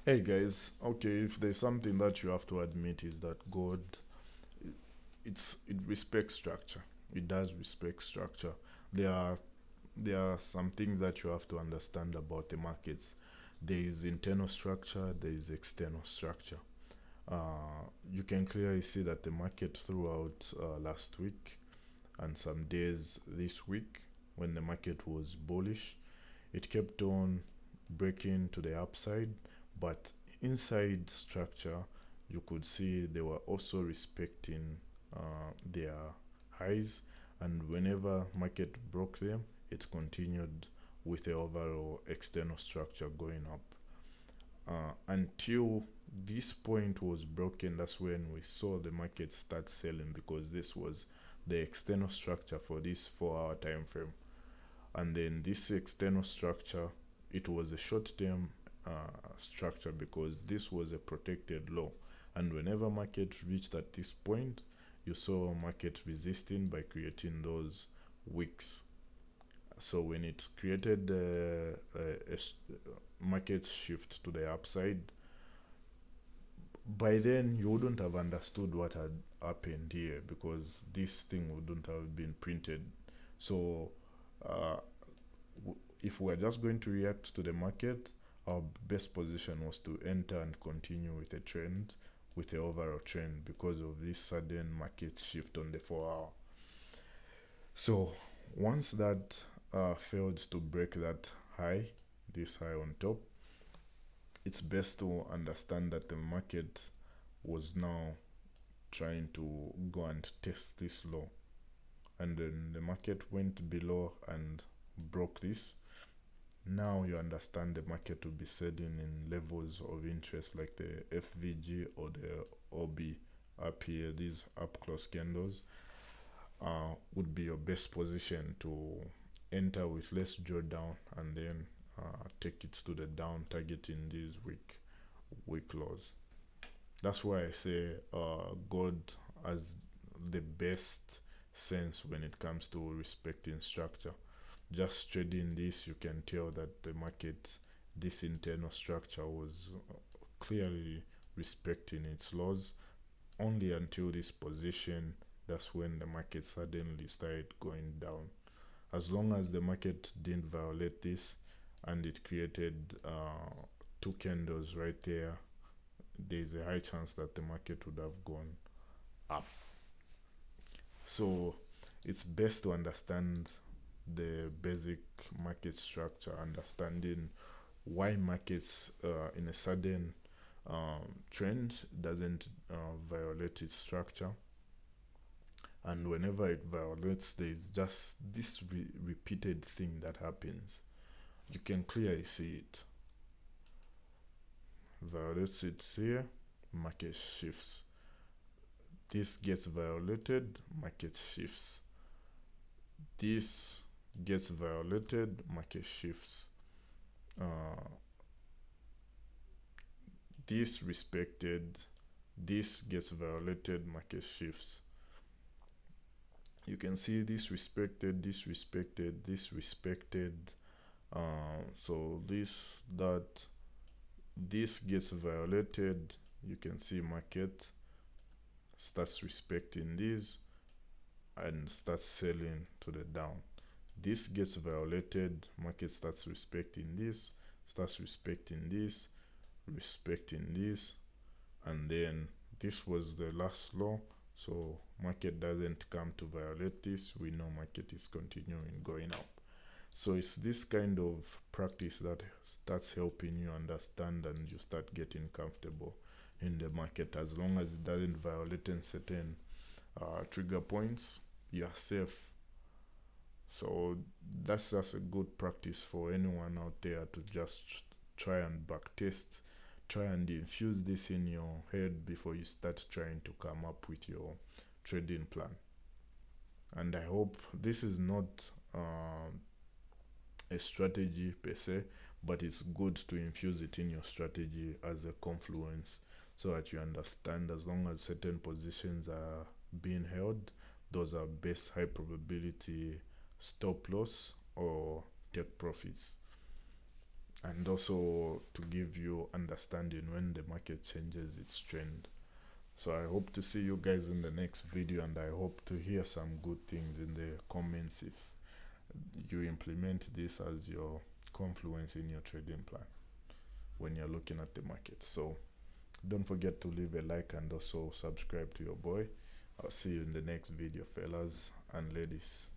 Hey guys, okay, if there's something that you have to admit is that God, it respects structure. It does respect structure. There are there are some things that you have to understand about the markets. There is internal structure, there is external structure. You can clearly see that the market throughout last week and some days this week, when the market was bullish, it kept on breaking to the upside, but inside structure, you could see they were also respecting their highs, and whenever market broke them, it continued with the overall external structure going up until this point was broken. That's when we saw the market start selling, because this was the external structure for this 4 hour time frame. And then this external structure, it was a short-term structure, because this was a protected low, and whenever market reached at this point, you saw market resisting by creating those wicks. So when it created market shift to the upside, by then you wouldn't have understood what had happened here, because this thing wouldn't have been printed. So uh, if we're just going to react to the market, our best position was to enter and continue with the trend, with the overall trend, because of this sudden market shift on the 4 hour. So once that failed to break that high, this high on top, it's best to understand that the market was now trying to go and test this low, and then the market went below and broke this. Now you understand the market will be selling in levels of interest like the FVG or the OB up here. These up close candles would be your best position to enter with less drawdown, and then take it to the down, targeting these weak lows. That's why I say God has the best sense when it comes to respecting structure. Just trading this, you can tell that the market, this internal structure, was clearly respecting its laws. Only until this position, that's when the market suddenly started going down. As long as the market didn't violate this and it created two candles right there, there's a high chance that the market would have gone up. So it's best to understand the basic market structure, understanding why markets in a sudden trend doesn't violate its structure, and whenever it violates, there's just this repeated thing that happens. You can clearly see it. Violates it here, market shifts. This gets violated, market shifts. This gets violated, market shifts. uh, this respected, this gets violated, market shifts. You can see this respected, this respected, this respected. So this gets violated, you can see market starts respecting this and starts selling to the down. This gets violated, market starts respecting this, starts respecting this, respecting this, and then this was the last law. So market doesn't come to violate this, we know market is continuing going up. So it's this kind of practice that starts helping you understand, and you start getting comfortable in the market. As long as it doesn't violate certain trigger points, you're safe. So that's just a good practice for anyone out there to just try and backtest, try and infuse this in your head before you start trying to come up with your trading plan. And I hope this is not a strategy per se, but it's good to infuse it in your strategy as a confluence, so that you understand as long as certain positions are being held, those are best high probability stop loss or take profits. and also to give you understanding when the market changes its trend. So I hope to see you guys in the next video, and I hope to hear some good things in the comments if you implement this as your confluence in your trading plan when you're looking at the market. So don't forget to leave a like and also subscribe to your boy. I'll see you in the next video, fellas and ladies.